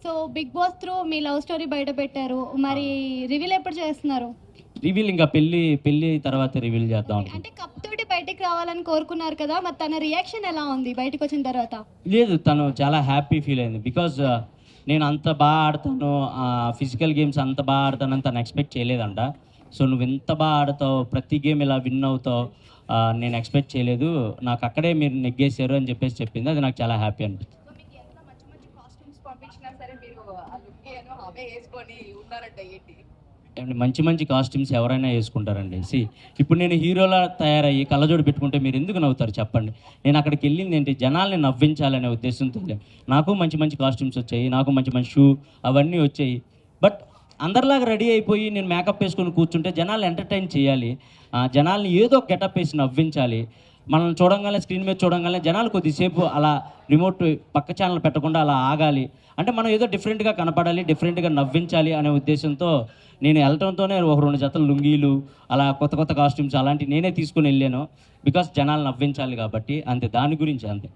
So 'big boss' through మీ love story బయట పెట్టారు. మరి రివీల్ ఎప్పుడు చేస్తున్నారు? రివీల్ ఇంకా పెళ్లి తర్వాత రివీల్ చేద్దాం అనుకుంటున్నాను. అంటే కప్ తోటి బయటికి రావాలని కోరుకున్నారు కదా! మరి తన రియాక్షన్ ఎలా ఉంది బయటకొచ్చిన తర్వాత? లేదు, తను చాలా హ్యాపీ ఫీల్ అయింది. బికాజ్ నేను అంత బాగా ఆడతాను, ఫిజికల్ గేమ్స్ అంత బాగా ఆడతానని తను ఎక్స్పెక్ట్ చేయలేదంట. సో నువ్వు ఎంత బాగా ఆడతావు, ప్రతి గేమ్ ఇలా విన్ అవుతావు, నేను ఎక్స్పెక్ట్ చేయలేదు, నాకు అక్కడే మీరు నెగ్గేశారు అని చెప్పేసి చెప్పింది. అది నాకు చాలా హ్యాపీ అనిపించింది. సో మీకు ఎంత మంచి మంచి కాస్ట్యూమ్స్ పంపించినా సరే మీరు ఆ లుక్ ఏనో అవే వేసుకొని ఉన్నారంట ఏంటి? ఏమండి, మంచి మంచి కాస్ట్యూమ్స్ ఎవరైనా వేసుకుంటారండి. ఇప్పుడు నేను హీరోలా తయారయ్యి కళ్ళజోడు పెట్టుకుంటే మీరు ఎందుకు నవ్వుతారు చెప్పండి? నేను అక్కడికి వెళ్ళింది ఏంటి, జనాల్ని నవ్వించాలనే ఉద్దేశంతో వెళ్ళాను. నాకు మంచి మంచి కాస్ట్యూమ్స్ వచ్చాయి, నాకు మంచి మంచి షూ అవన్నీ వచ్చాయి. బట్ అందరిలాగా రెడీ అయిపోయి నేను మేకప్ వేసుకొని కూర్చుంటే జనాలు ఎంటర్టైన్ చేయాలి, జనాల్ని ఏదో ఒక గెటప్ వేసి నవ్వించాలి. మనం చూడంగానే, స్క్రీన్ మీద చూడంగానే జనాలు కొద్దిసేపు అలా రిమోట్ పక్క ఛానల్ పెట్టకుండా అలా ఆగాలి. అంటే మనం ఏదో డిఫరెంట్గా కనపడాలి, డిఫరెంట్గా నవ్వించాలి అనే ఉద్దేశంతో నేను వెళ్ళటంతోనే ఒక 2 జతలు లుంగీలు, అలా కొత్త కొత్త కాస్ట్యూమ్స్ అలాంటివి నేనే తీసుకుని వెళ్ళాను. బికాస్ జనాలు నవ్వించాలి కాబట్టి, అంతే, దాని గురించి అంతే.